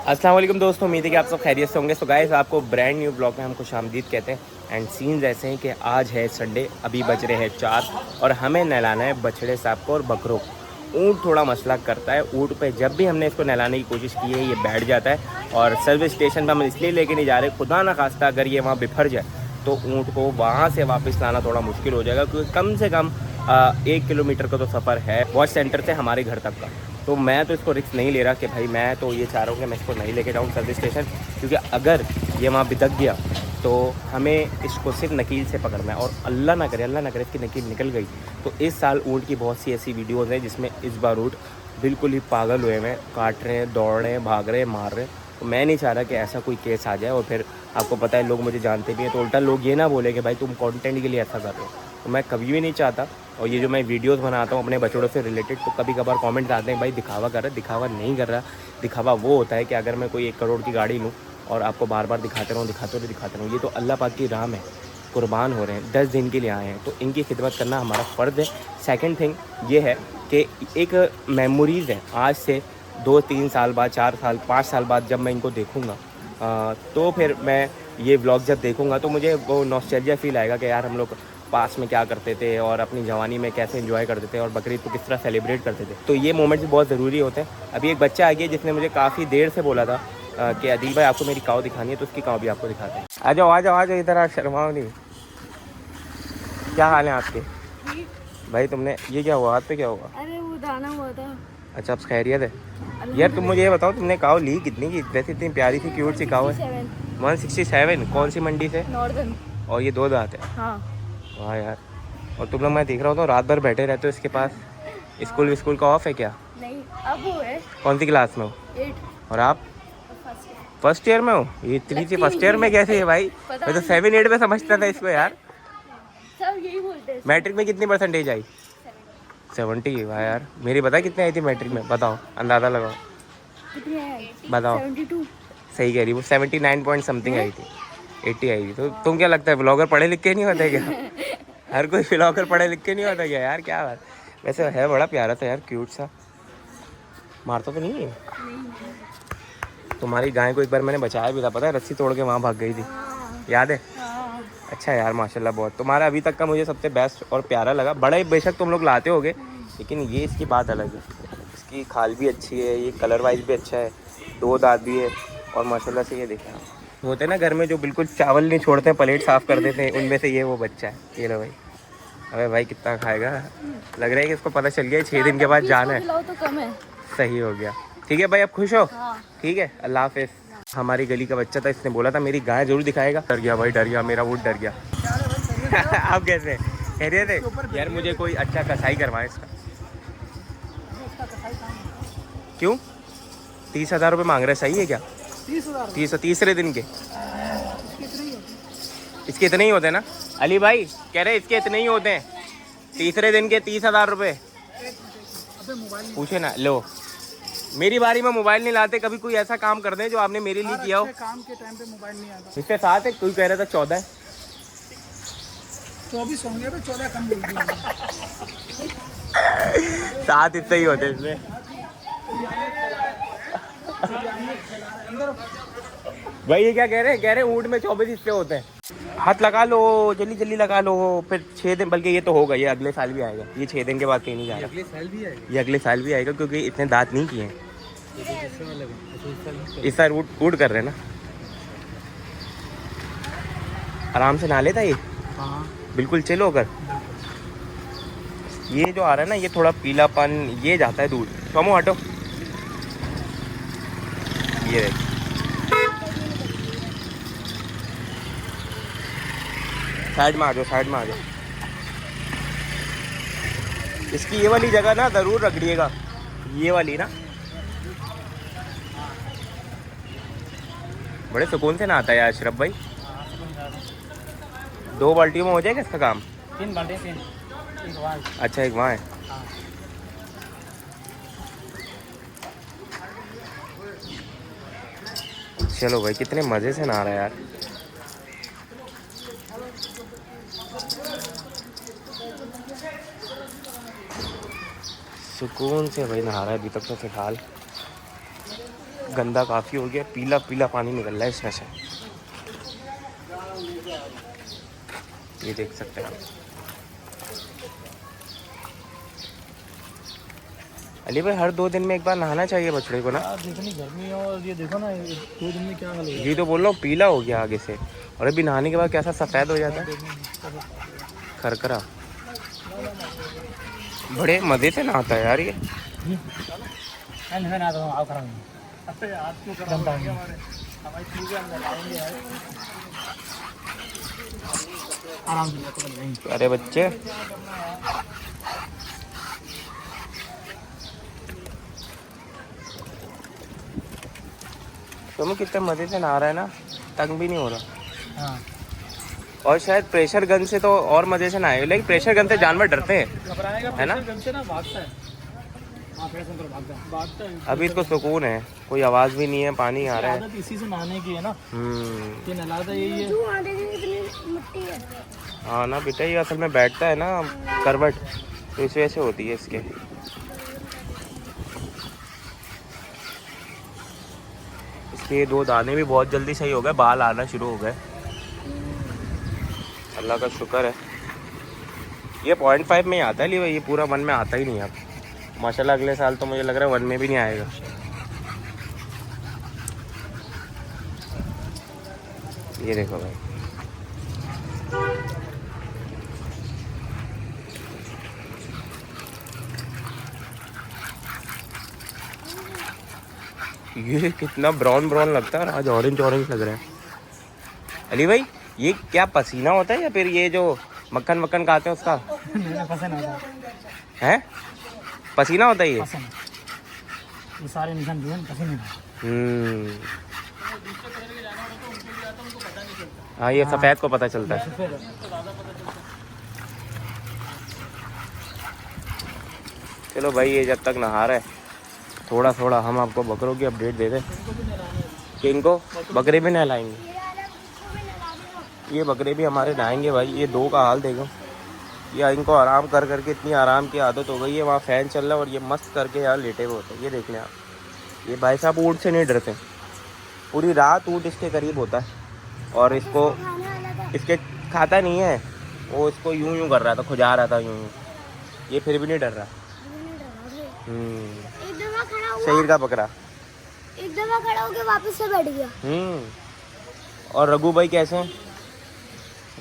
अस्सलाम वालेकुम दोस्तों, उम्मीद है कि आप सब खैरियत से होंगे। तो गाइस, आपको ब्रांड न्यू ब्लॉग में हम खुशामदीद कहते हैं। एंड सीन्स ऐसे हैं कि आज है संडे, अभी बज रहे हैं 4 और हमें नहलाना है बछड़े साहब को और बकरों को। ऊँट थोड़ा मसला करता है। ऊँट पे जब भी हमने इसको नहलाने की कोशिश की है ये बैठ जाता है और सर्विस स्टेशन पर हम इसलिए लेके नहीं जा रहे, खुदा ना खास्ता अगर ये वहाँ बिफर जाए तो ऊँट को वहाँ से वापस लाना थोड़ा मुश्किल हो जाएगा, क्योंकि कम से कम 1 किलोमीटर का तो सफ़र है वॉच सेंटर से हमारे घर तक का। तो मैं तो इसको रिस्क नहीं ले रहा कि भाई, मैं तो ये चाह रहा हूँ कि मैं इसको नहीं लेके जाऊँ सर्विस स्टेशन, क्योंकि अगर ये वहाँ बिदक गया तो हमें इसको सिर्फ नकील से पकड़ना है और अल्लाह ना करे इसकी नकील निकल गई तो इस साल ऊँट की बहुत सी ऐसी वीडियोज़ हैं जिसमें इस बार ऊँट बिल्कुल ही पागल हुए हैं, काट रहे हैं, दौड़ रहे हैं, भाग रहे हैं, मार रहे हैं। तो मैं नहीं चाह रहा कि ऐसा कोई केस आ जाए और फिर आपको पता है लोग मुझे जानते भी हैं तो उल्टा लोग ये ना बोले कि भाई तुम कंटेंट के लिए ऐसा कर रहे हो। तो मैं कभी भी नहीं चाहता। और ये जो मैं वीडियोस बनाता हूँ अपने बछड़ों से रिलेटेड, तो कभी कभार कमेंट आते हैं भाई दिखावा कर रहा है, दिखावा नहीं कर रहा। दिखावा वो होता है कि अगर मैं कोई 1 करोड़ की गाड़ी लूँ और आपको बार बार दिखाते रहूँ। ये तो अल्लाह पाक की राह है, कुर्बान हो रहे हैं, 10 दिन के लिए आए हैं तो इनकी खिदमत करना हमारा फ़र्ज़ है। सेकंड थिंग ये है कि एक मेमोरीज़ है, आज से 2-3 साल बाद, 4 साल, 5 साल बाद जब मैं इनको देखूँगा तो फिर मैं ये व्लॉग जब देखूँगा तो मुझे वो नॉस्टैल्जिया फील आएगा कि यार हम लोग पास में क्या करते थे और अपनी जवानी में कैसे एंजॉय करते थे और बकरीद को किस तरह सेलिब्रेट करते थे। तो ये मोमेंट्स बहुत ज़रूरी होते हैं। अभी एक बच्चा आ गया जिसने मुझे काफ़ी देर से बोला था कि अदील भाई आपको मेरी काव दिखानी है, तो उसकी काव भी आपको दिखाते हैं। आ जाओ इधर, आ शर्माओ नहीं। क्या हाल है आपके भाई? तुमने ये क्या हुआ, हाथ पे क्या हुआ? अरे वो दाना हुआ था। अच्छा, अब खैरियत है। यार तुम मुझे ये बताओ, तुमने काव ली कितनी की? वैसे इतनी प्यारी सी क्यूट सी काव है। 167। कौन सी मंडी से? नॉर्दर्न। और ये 2 दांत है? हाँ। वाह यार। और तुम लोग, मैं देख रहा हूँ तो रात भर बैठे रहते हो इसके पास। स्कूल का ऑफ है क्या? नहीं, अब वो है। कौन सी क्लास में हो? 8। और आप? फर्स्ट ईयर में हो? ये इतनी सी फर्स्ट ईयर में कैसे है भाई? मैं तो 7-8 में समझता था इसको यार। सब यही बोलते हैं। मैट्रिक में कितनी परसेंटेज आई? 70। वाह यार। मेरी पता कितनी आई थी मैट्रिक में? बताओ, अंदाज़ा लगाओ, कितनी आई? बताओ। 72। सही कह रही, वो 79 पॉइंट समथिंग आई थी। 80 आई थी। तो तुम क्या लगता है ब्लॉगर पढ़े लिख के नहीं होते क्या? हर कोई ब्लॉगर पढ़े लिख के नहीं होता क्या यार? क्या बात। वैसे है बड़ा प्यारा था यार, क्यूट सा। मारता तो नहीं है? तुम्हारी गाय को एक बार मैंने बचाया भी था, पता है? रस्सी तोड़ के वहाँ भाग गई थी, याद है? अच्छा यार, माशाल्लाह बहुत। तुम्हारा अभी तक का मुझे सबसे बेस्ट और प्यारा लगा। बड़ा ही बेशक तुम लोग लाते होगे, लेकिन ये इसकी बात अलग है। इसकी खाल भी अच्छी है, ये कलर वाइज भी अच्छा है, 2 दांत भी है और माशाल्लाह से ये देखें आप। होते हैं ना घर में जो बिल्कुल चावल नहीं छोड़ते हैं, प्लेट साफ़ कर देते हैं, उनमें से ये वो बच्चा है। ये लो भाई। अबे भाई कितना खाएगा? लग रहा है कि इसको पता चल गया 6 दिन के बाद जाना है। तो कम है। सही हो गया। ठीक है भाई, अब खुश हो? हाँ। ठीक है, अल्लाह हाफिज़। हमारी गली का बच्चा था, इसने बोला था मेरी गाय जरूर दिखाएगा। डर गया भाई, डर गया, मेरा वुड डर गया। आप कैसे खैरियत है? यार मुझे कोई अच्छा कसाई करवाए इसका। क्यों 30,000 रुपये मांग रहे? सही है क्या? 30 तीसरे दिन के इसके इतने ही होते हैं ना? अली भाई कह रहे इसके इतने ही होते हैं, तीसरे दिन के 30,000 रुपये। पूछे ना। लो, मेरी बारी में मोबाइल नहीं लाते। कभी कोई ऐसा काम कर दें जो आपने मेरे लिए किया हो। काम के टाइम पे मोबाइल नहीं आता। इसके साथ है, कोई कह रहा था 14 है। 24 होंगे तो 14 कम बोल दिया। 7 इतने ही होते हैं इसमें। भाई ये क्या कह रहे हैं? कह रहे हैं ऊँट में 24 हिस्से होते हैं। हाथ लगा लो, जल्दी जल्दी लगा लो। फिर 6 दिन, बल्कि ये तो होगा, ये अगले साल भी आएगा। ये 6 दिन के बाद कहीं नहीं जाएगा। अगले साल भी आएगा। ये अगले साल भी आएगा, क्योंकि इतने दांत नहीं किए हैं। इस साल ऊट कर रहे हैं ना। आराम से नहा लेता ये। हाँ। बिल्कुल चिल होकर। ये जो आ रहा है ना, ये थोड़ा पीलापन ये जाता है दूध। सोमो हटो। ये देख, साइड में आ जाओ, साइड में आ जाओ। इसकी ये वाली जगह ना ज़रूर रगड़िएगा, ये वाली ना। बड़े सुकून से नहाता है यार अशरफ भाई। 2 बाल्टियों में हो जाएगा इसका काम? 3 बाल्टी, 3। एक वहाँ। अच्छा, एक वहाँ है। हाँ। चलो भाई, कितने मज़े से नहा रहा है यार। सुकून से भाई नहा रहा है अभी तक तो फिलहाल। गंदा काफ़ी हो गया, पीला पीला पानी निकल रहा है इसमें से। ये देख सकते हैं आप। अली भाई हर 2 दिन में एक बार नहाना चाहिए बछड़े को ना। यार जितनी गर्मी है और ये देखो ना, ये 2 दिन में क्या हाल हो गया। ये तो बोल रहा हूँ पीला हो गया आगे से, और अभी नहाने के बाद कैसा सफ़ेद हो जाता है, खरखरा। बड़े मज़े से नहाता है यार ये। आराम से। अरे बच्चे तुम कितने मज़े से नहा रहा है ना, तंग भी नहीं हो रहा। हाँ और शायद प्रेशर गन से तो और मज़े से नहाए, लेकिन प्रेशर गन से जानवर डरते हैं, घबराएगा है ना? गन से ना, भागता है। हाँ प्रेशर गन भागता है। अभी इसको सुकून है, कोई आवाज़ भी नहीं है, पानी आ रहा है। आदत इसी से नहाने की है ना, ये नहलाता यही है। तू वहाँ देखी कितनी मिट्टी है। हाँ ना बेटा, ये असल में बैठता है ना करवट, तो इस वजह से होती है इसके। इसके ये 2 दाने भी बहुत जल्दी सही हो गए, बाल आना शुरू हो गए, अल्लाह का शुक्र है। ये 0.5 में ही आता है, लिए ये पूरा 1 में आता ही नहीं अब माशाल्लाह। अगले साल तो मुझे लग रहा है 1 में भी नहीं आएगा। ये देखो भाई, ये कितना ब्राउन ब्राउन लगता है और आज ऑरेंज ऑरेंज लग रहा है। अली भाई ये क्या पसीना होता है या फिर ये जो मक्खन मक्खन खाते हैं उसका पसंद आता है? पसीना होता है ये। ये सारे निशान जो है पसंद हम्म, हाँ ये सफ़ेद को पता चलता है। चलो भाई, ये जब तक नहा रहा है थोड़ा थोड़ा हम आपको बकरों की अपडेट दे दें कि इनको बकरे भी नहलाएंगे। ये बकरे भी हमारे नहाएंगे भाई। ये 2 का हाल देखो, ये इनको आराम कर करके इतनी आराम की आदत हो गई है। वहाँ फ़ैन चल रहा है और ये मस्त करके यार लेटे हुए होते हैं। ये देख लें आप, ये भाई साहब ऊँट से नहीं डरते, पूरी रात ऊँट इसके करीब होता है और इसको इसके खाता नहीं है। वो इसको यूं यूं कर रहा था, खुजा रहा था यूं यूं, ये फिर भी नहीं डर रहा। एक दफा खड़ा हुआ, शहीर का बकरा। एक दफा खड़ा होके वापस से बैठ गया। और रघु भाई कैसे हैं?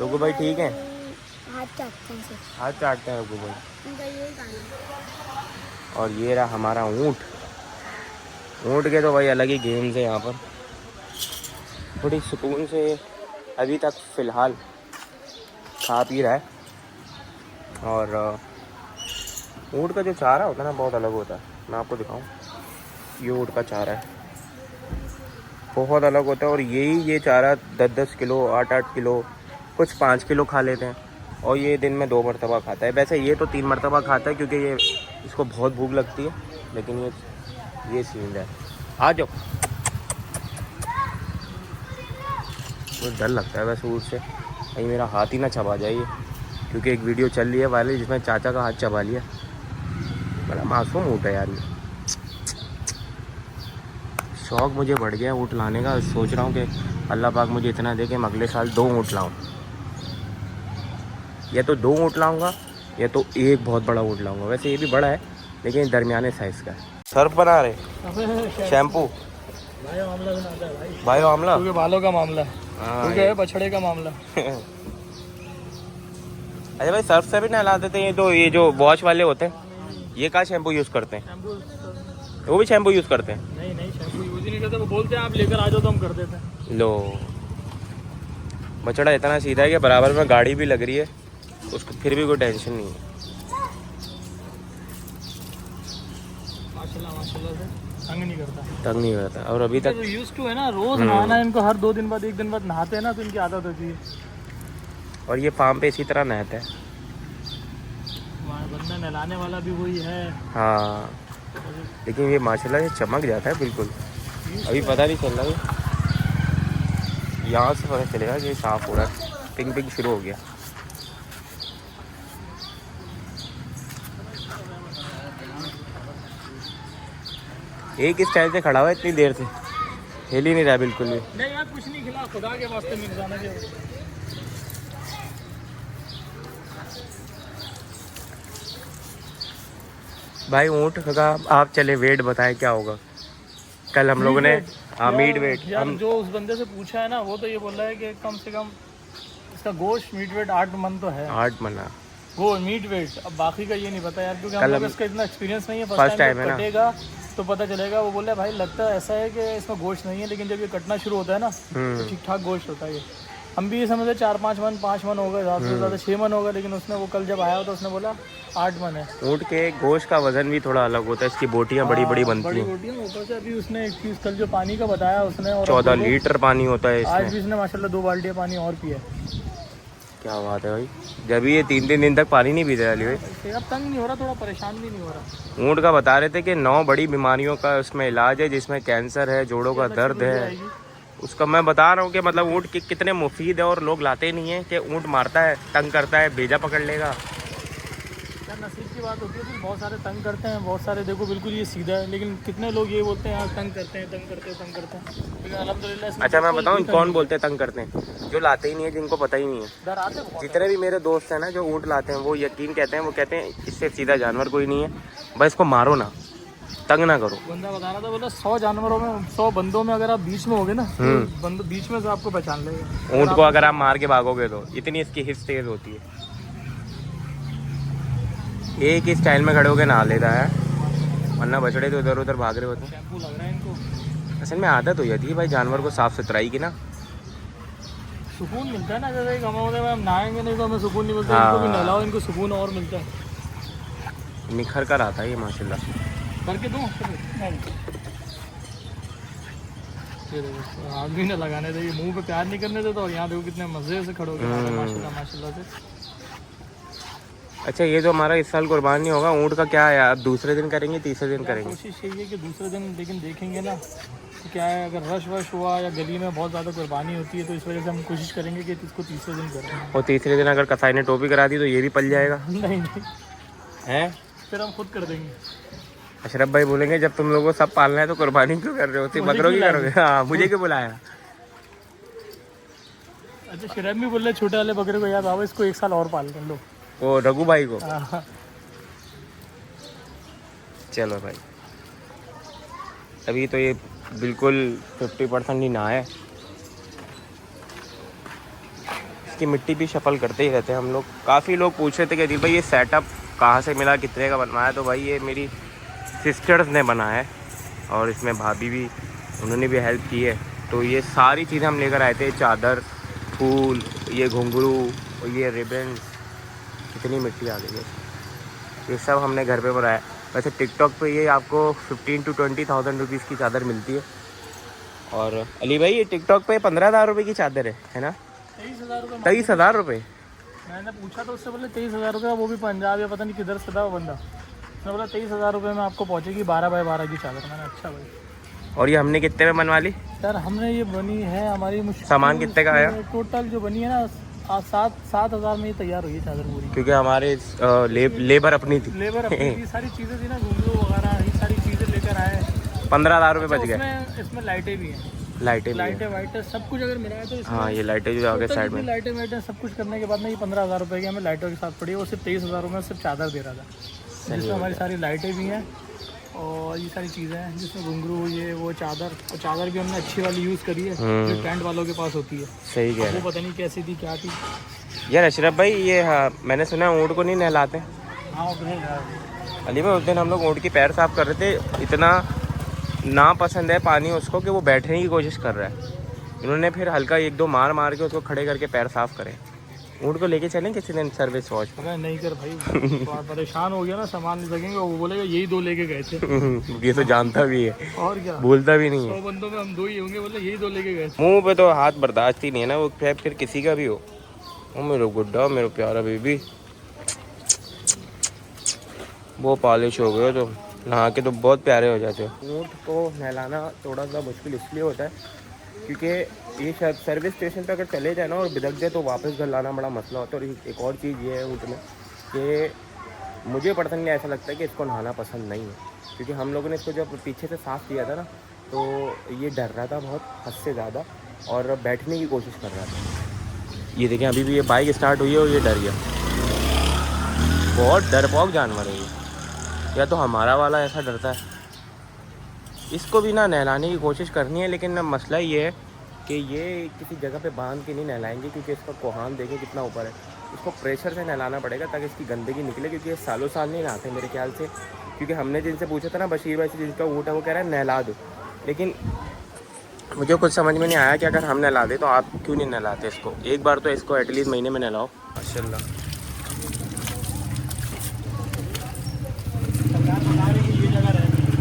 रघु भाई ठीक हैं? हाथ चाटते हैं से। हाथ चाटते हैं रघु भाई। उनका यही काम है। और ये रहा हमारा ऊँट। ऊँट के तो भाई अलग ही गेम्स है यहाँ पर, बड़ी सुकून से अभी तक फ़िलहाल खा पी रहा है। और ऊँट का जो चारा होता है ना बहुत अलग होता है। मैं आपको दिखाऊं, ये ऊँट का चारा है, बहुत अलग होता है। और ये चारा 10-10 किलो 8-8 किलो, कुछ 5 किलो खा लेते हैं। और ये दिन में 2 मरतबा खाता है। वैसे ये तो 3 मरतबा खाता है क्योंकि ये इसको बहुत भूख लगती है। लेकिन ये सीन है। आ जाओ, मुझे डर लगता है वैसे ऊँट से, कहीं मेरा हाथ ही ना चबा जाइए, क्योंकि एक वीडियो चल रही है वायरल जिसमें चाचा का हाथ चबा लिया। बड़ा मासूम ऊँट है यार ये। शौक़ मुझे बढ़ गया ऊँट लाने का। सोच रहा हूँ कि अल्लाह पाक मुझे इतना दे कि मैं अगले साल 2 ऊँट लाऊँ। या तो 2 ऊँट लाऊँगा या तो एक बहुत बड़ा ऊँट लाऊँगा। वैसे ये भी बड़ा है लेकिन दरमियाने साइज़ का है। सर्फ बना रहे, शैम्पू, बायो आमला, क्योंकि बालों का मामला है, क्योंकि बछड़े का मामला। अरे भाई सर्फ से भी नहला देते हैं। तो ये जो वॉश वाले होते हैं ये क्या शैम्पू यूज़ करते हैं? वो भी शैम्पू यूज़ करते हैं? नहीं शैम्पू यूज ही नहीं करते। वो बोलते हैं आप लेकर आ जाओ तो हम कर देते हैं। लो, बछड़ा इतना सीधा है कि बराबर में गाड़ी भी लग रही है उसको, फिर भी कोई टेंशन नहीं है। माशाल्लाह से तंग नहीं करता। और अभी तक यूज्ड टू है ना, रोज नहाना है इनको, हर 2 दिन बाद 1 दिन बाद नहाते हैं ना, तो इनकी आदत होती है। और ये फार्म पे इसी तरह नहाता है। बंदा नहलाने वाला भी वही है। हाँ, लेकिन ये माशाल्लाह से चमक जाता है बिल्कुल। अभी पता नहीं चल रहा है, यहाँ से पता चलेगा कि साफ़ हो रहा है। पिंक पिंक शुरू हो गया। एक इस टाइम से खड़ा हुआ है इतनी देर से। हिल ही नहीं रहा बिल्कुल भी। नहीं यार कुछ नहीं खिला, खुदा के वास्ते मिल जाना चाहिए। भाई ऊँट का आप चले वेट बताएं क्या होगा। कल हम लोगों ने हाँ मीट वेट यार हम जो उस बंदे से पूछा है ना, वो तो ये बोल रहा है कि कम से कम इसका गोश्त मीट वेट 8 मन तो है। 8 मना वो मीट वेट, अब बाकी का ये नहीं पता यार, क्योंकि हम कल लोग हम- इसका इतना एक्सपीरियंस नहीं है। First फर्स्ट टाइम time है ना। कटेगा तो पता चलेगा। वो बोले भाई लगता है ऐसा है कि इसमें गोश्त नहीं है, लेकिन जब ये कटना शुरू होता है ना तो ठीक ठाक गोश्त होता है ये। हम भी ये समझते 4-5 मन 5 मन होगा, ज़्यादा से ज़्यादा 6 मन होगा, लेकिन उसने वो कल जब आया तो उसने बोला 8 मन है। ऊँट के गोश्त का वजन भी थोड़ा अलग होता है, इसकी बोटियाँ बड़ी बड़ी बनती बड़ी हैं। रोटियाँ ऊपर से। अभी उसने एक चीज़ कल जो पानी का बताया उसने, और 14 लीटर पानी होता है आज इसमें। भी इसने माशाल्लाह 2 बाल्टियाँ पानी और पिया है। क्या बात है भाई, जब ये 3-3 दिन तक पानी नहीं पीते वाली भाई। इससे अब तंग नहीं हो रहा, थोड़ा परेशान भी नहीं हो रहा। ऊँट का बता रहे थे कि 9 बड़ी बीमारियों का उसमें इलाज है, जिसमें कैंसर है, जोड़ों का दर्द है। उसका मैं बता रहा हूँ कि मतलब ऊँट कितने मुफीद है, और लोग लाते नहीं है कि ऊँट मारता है, तंग करता है, भेजा पकड़ लेगा। यार नसीब की बात होती है, फिर बहुत सारे तंग करते हैं, बहुत सारे देखो बिल्कुल ये सीधा है, लेकिन कितने लोग ये बोलते हैं यार तंग करते हैं, तंग करते हैं, तंग करते हैं, लेकिन अल्हम्दुलिल्लाह इसमें अच्छा मैं बिल्कुल बताऊँ भी तंग कौन नहीं। बोलते हैं तंग करते हैं? जो लाते ही नहीं है, जिनको पता ही नहीं है। डराते बहुत जितने भी मेरे दोस्त हैं ना जो ऊँट लाते हैं, वो यकीन कहते हैं, वो कहते हैं इससे सीधा जानवर कोई नहीं है, बस इसको मारो ना, तंग ना करो। बंदा बता रहा था, बोला 100 जानवरों में 100 बंदों में अगर आप बीच में होगे ना, तो बंदो बीच में से आपको पहचान लेगा। ऊँट को अगर आप मार के भागोगे तो इतनी इसकी हिप्स तेज होती है। एक ही स्टाइल में खड़े होकर नहा लेता है, वरना बछड़े तो इधर उधर भाग रहे होते हैं। शैम्पू लग रहा है इनको। असल में आदत हो जाती है भाई जानवर को साफ सुथराई की ना। सुकून मिलता है ना, जैसे एक हमारे में हम नहाएंगे नहीं तो हमें सुकून नहीं मिलता। हाँ। इनको भी नहलाओ, इनको सुकून और मिलता है। निखर कर आता है ये माशाल्लाह। करके दूँ ये देखो, हाथ भी ना लगाने दे, मुंह पे प्यार नहीं करने देता, और यहाँ देखो कितने मजे से खड़े हो गए माशाल्लाह माशाल्लाह से। अच्छा ये जो हमारा इस साल कुर्बानी होगा ऊँट का क्या है, आप दूसरे दिन करेंगे तीसरे दिन करेंगे? कोशिश यही है कि दूसरे दिन, लेकिन देखेंगे ना तो क्या है, अगर रश वश हुआ या गली में बहुत ज़्यादा कुर्बानी होती है तो इस वजह से हम कोशिश करेंगे कि इसको तीसरे दिन करें। और तीसरे दिन अगर कसाई ने टोपी करा दी तो ये भी पल जाएगा नहीं नहीं, हैं? फिर हम खुद कर देंगे। अशरफ भाई बोलेंगे जब तुम लोगों को सब पालना है तो कुर्बानी क्यों कर रहे हो, सिर्फ बकरों की करोगे? हाँ मुझे क्यों बुलाया? अच्छा शरम भी बोल रहे छोटे वाले बकरे को, यार बाबा इसको 1 साल और पाल कर लो। वो रघु भाई को। हाँ। चलो भाई अभी तो ये बिल्कुल 50% ही ना है, इसकी मिट्टी भी शफल करते ही रहते हैं हम लोग। काफ़ी लोग पूछ रहे थे कि अदिल भाई ये सेटअप कहाँ से मिला, कितने का बनवाया? तो भाई ये मेरी सिस्टर्स ने बनाया है, और इसमें भाभी भी, उन्होंने भी हेल्प की है। तो ये सारी चीज़ें हम लेकर आए थे, चादर, फूल, ये घुंघरू और ये रिबन। कितनी मिट्टी आ गई है, ये सब हमने घर पे बनाया। वैसे टिकटॉक पे ये आपको 15 to 20,000 रुपीज़ की चादर मिलती है। और अली भाई ये टिकटॉक पे 15,000 रुपये की चादर है ना? 23,000 रुपये 23,000 रुपये? मैंने पूछा तो उससे बोले 23,000 रुपये, वो भी पंजाब या पता नहीं किधर से था वो बंदा। उसने बोला 23,000 रुपये में आपको पहुँचेगी 12 बाय 12 की चादर। मैंने अच्छा भाई। और ये हमने कितने में बनवा ली? यार हमने ये बनी है हमारी मुश्किल, सामान कितने का आया? टोटल जो बनी है ना 7,000 में ही तैयार हुई है चादर पूरी। क्योंकि हमारे लेबर अपनी थी। लेबर अपनी थी, सारी चीज़ें थी ना, घुंघरू वगैरह ये सारी चीज़ें लेकर आए। 15,000 रुपये बच गए। इसमें लाइटें भी हैं, लाइटें भी हैं। लाइटें वाइटें सब कुछ अगर मिलाया तो इसमें हाँ ये लाइटें जो आगे साइड में। लाइटें वाइटें सब कुछ करने के बाद में ये 15,000 रुपये की हमें लाइटों के साथ पड़ी है। वो सिर्फ 23,000 रुपये में सिर्फ चादर दे रहा था, जिसमें हमारी सारी लाइटें भी हैं और ये सारी चीज़ें हैं, जिसमें घुंघरू ये वो चादर। और चादर भी हमने अच्छी वाली यूज़ करी है जो टेंट वालों के पास होती है। सही कह रहे वो पता नहीं कैसी थी क्या थी। हैं। यार अशरफ भाई ये हाँ मैंने सुना है ऊँट को नहीं नहलाते? हाँ अली भाई उस दिन हम लोग ऊँट की पैर साफ कर रहे थे, इतना ना पसंद है पानी उसको कि वो बैठने की कोशिश कर रहा है। इन्होंने फिर हल्का 1-2 मार के उसको खड़े करके पैर साफ करे। ऊँट को लेके चलें किसी दिन सर्विस वॉच? अगर नहीं कर भाई, तो परेशान हो गया ना, सामान नहीं सकेंगे। वो बोलेगा यही 2 लेके गए थे। ये तो जानता भी है, और क्या, बोलता भी नहीं है। 100 बंदों में हम 2 ही होंगे, बोले यही 2 लेके गए थे। मुंह पे तो हाथ बर्दाश्त ही नहीं है ना, वो फिर किसी का भी हो। ओ मेरा गुड्डा, मेरा प्यारा बेबी, वो पॉलिश हो गए तो नहा के तो बहुत प्यारे हो जाते हो। ऊँट को नहलाना थोड़ा सा मुश्किल इसलिए होता है क्योंकि ये शायद सर्विस स्टेशन पे अगर चले जाए ना और बिदक जाए तो वापस घर लाना बड़ा मसला होता है। और एक और चीज़ ये है ऊँट में कि मुझे पर्सनली ऐसा लगता है कि इसको नहाना पसंद नहीं है, क्योंकि हम लोगों ने इसको जब पीछे से साफ़ किया था ना तो ये डर रहा था बहुत, हद से ज़्यादा, और बैठने की कोशिश कर रहा था। ये देखें अभी भी ये बाइक स्टार्ट हुई है और ये डर गया। बहुत डरपोक जानवर है ये, या तो हमारा वाला ऐसा डरता है। इसको भी ना नहलाने की कोशिश करनी है, लेकिन ना मसला ये है कि ये किसी जगह पे बांध के नहीं नहलाएंगे, क्योंकि इसका कोहान देखें कितना ऊपर है। इसको प्रेशर से नहलाना पड़ेगा ताकि इसकी गंदगी निकले, क्योंकि ये सालों साल नहीं नहाते मेरे ख्याल से। क्योंकि हमने जिनसे पूछा था ना, बशीर भाई से जिनका ऊँट है, वो कह रहा है नहला दो, लेकिन मुझे कुछ समझ में नहीं आया कि अगर हम नहला दे तो आप क्यों नहीं नहलाते इसको। एक बार तो इसको एटलीस्ट महीने में नहलाओ। माशाल्लाह।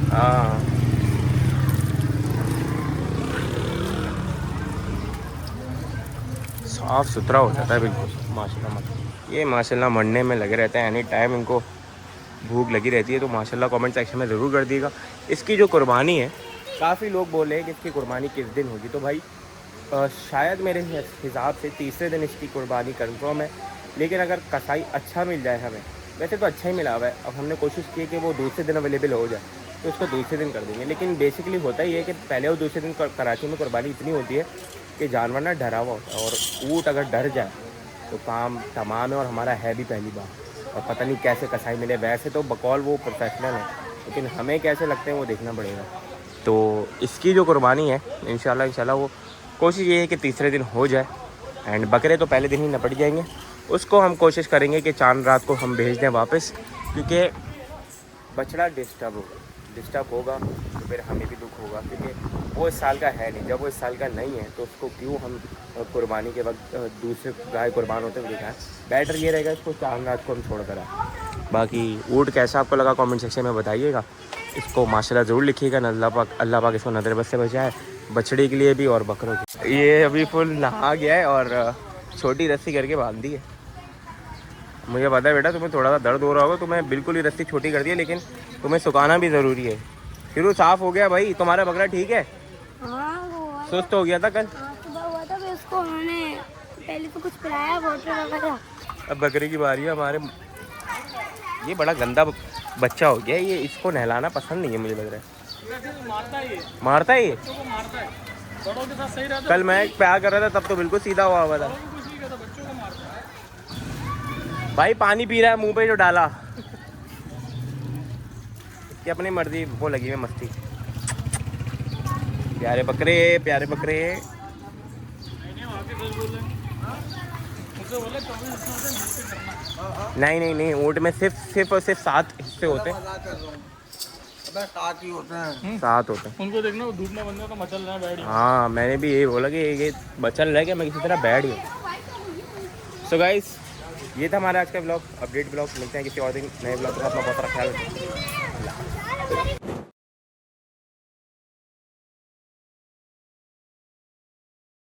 हाँ साफ़ सुथरा हो जाता है बिल्कुल माशाल्लाह। ये माशाल्लाह मरने में लगे रहते हैं, एनी टाइम इनको भूख लगी रहती है। तो माशाल्लाह कमेंट सेक्शन में ज़रूर कर दिएगा। इसकी जो कुर्बानी है, काफ़ी लोग बोल रहे हैं कि इसकी कुर्बानी किस दिन होगी, तो भाई शायद मेरे हिसाब से तीसरे दिन इसकी कुर्बानी कंफर्म है। लेकिन अगर कसाई अच्छा मिल जाए हमें, वैसे तो अच्छा ही मिला हुआ है, अब हमने कोशिश की कि वो दूसरे दिन अवेलेबल हो जाए तो उसको दूसरे दिन कर देंगे। लेकिन बेसिकली होता ही है कि पहले और दूसरे दिन कराची में कुर्बानी इतनी होती है कि जानवर ना डरा हुआ होता है, और ऊँट अगर डर जाए तो काम तमाम है। और हमारा है भी पहली बार, और पता नहीं कैसे कसाई मिले। वैसे तो बकौल वो प्रोफेशनल है, लेकिन हमें कैसे लगते हैं वो देखना पड़ेगा। तो इसकी जो कुर्बानी है इंशाल्लाह वो कोशिश ये है कि तीसरे दिन हो जाए। एंड बकरे तो पहले दिन ही निपट जाएंगे। उसको हम कोशिश करेंगे कि चांद रात को हम भेज दें वापस, क्योंकि बछड़ा डिस्टर्ब होगा तो फिर हमें भी दुख होगा, क्योंकि वो इस साल का है नहीं। जब वो इस साल का नहीं है तो उसको क्यों हम कुर्बानी के वक्त दूसरे गाय कुर्बान होते हुए दिखाएं। बेटर ये रहेगा इसको चांद रात को हम छोड़ कर आए। बाकी ऊँट कैसा आपको लगा कमेंट सेक्शन में बताइएगा। इसको माशाल्लाह ज़रूर लिखिएगा। अल्लाह पाक इसको नज़र बद से बचाए, बछड़े के लिए भी और बकरों के। ये अभी फुल नहा गया है और छोटी रस्सी करके बांध दी है। मुझे पता है बेटा तुम्हें थोड़ा सा दर्द हो रहा होगा, तुम्हें बिल्कुल ही रस्सी छोटी कर दी है, लेकिन तुम्हें सुखाना भी ज़रूरी है। फिर साफ़ हो गया भाई तुम्हारा बकरा, ठीक है? हाँ सुस्त हो गया था कल। सुबह हुआ था, फिर उसको उन्होंने पहले तो कुछ पिलाया, वाटर वगैरह। अब बकरे की बारी है हमारे। ये बड़ा गंदा बच्चा हो गया, ये इसको नहलाना पसंद नहीं है मुझे लग रहा है। मारता है ये? कल मैं प्यार कर रहा था तब तो बिल्कुल सीधा हुआ था। भाई पानी पी रहा है मुंह पे जो डाला, कि अपनी मर्जी वो लगी है मस्ती। प्यारे बकरे प्यारे बकरे। नहीं ऊँट में सिर्फ और सिर्फ 7 हिस्से होते हैं। 7 होते हैं। उनको देखना वो धूप में बंदे तो मचल रहा है बैठ। हाँ मैंने भी यही बोला कि ये बचल रहा है कि मैं किसी तरह बैठ गया। सो गाइस ये था हमारा आज का ब्लॉग, अपडेट ब्लॉग। मिलते हैं किसी और दिन नए ब्लॉग के साथ। बहुत सारा ख्याल रखें।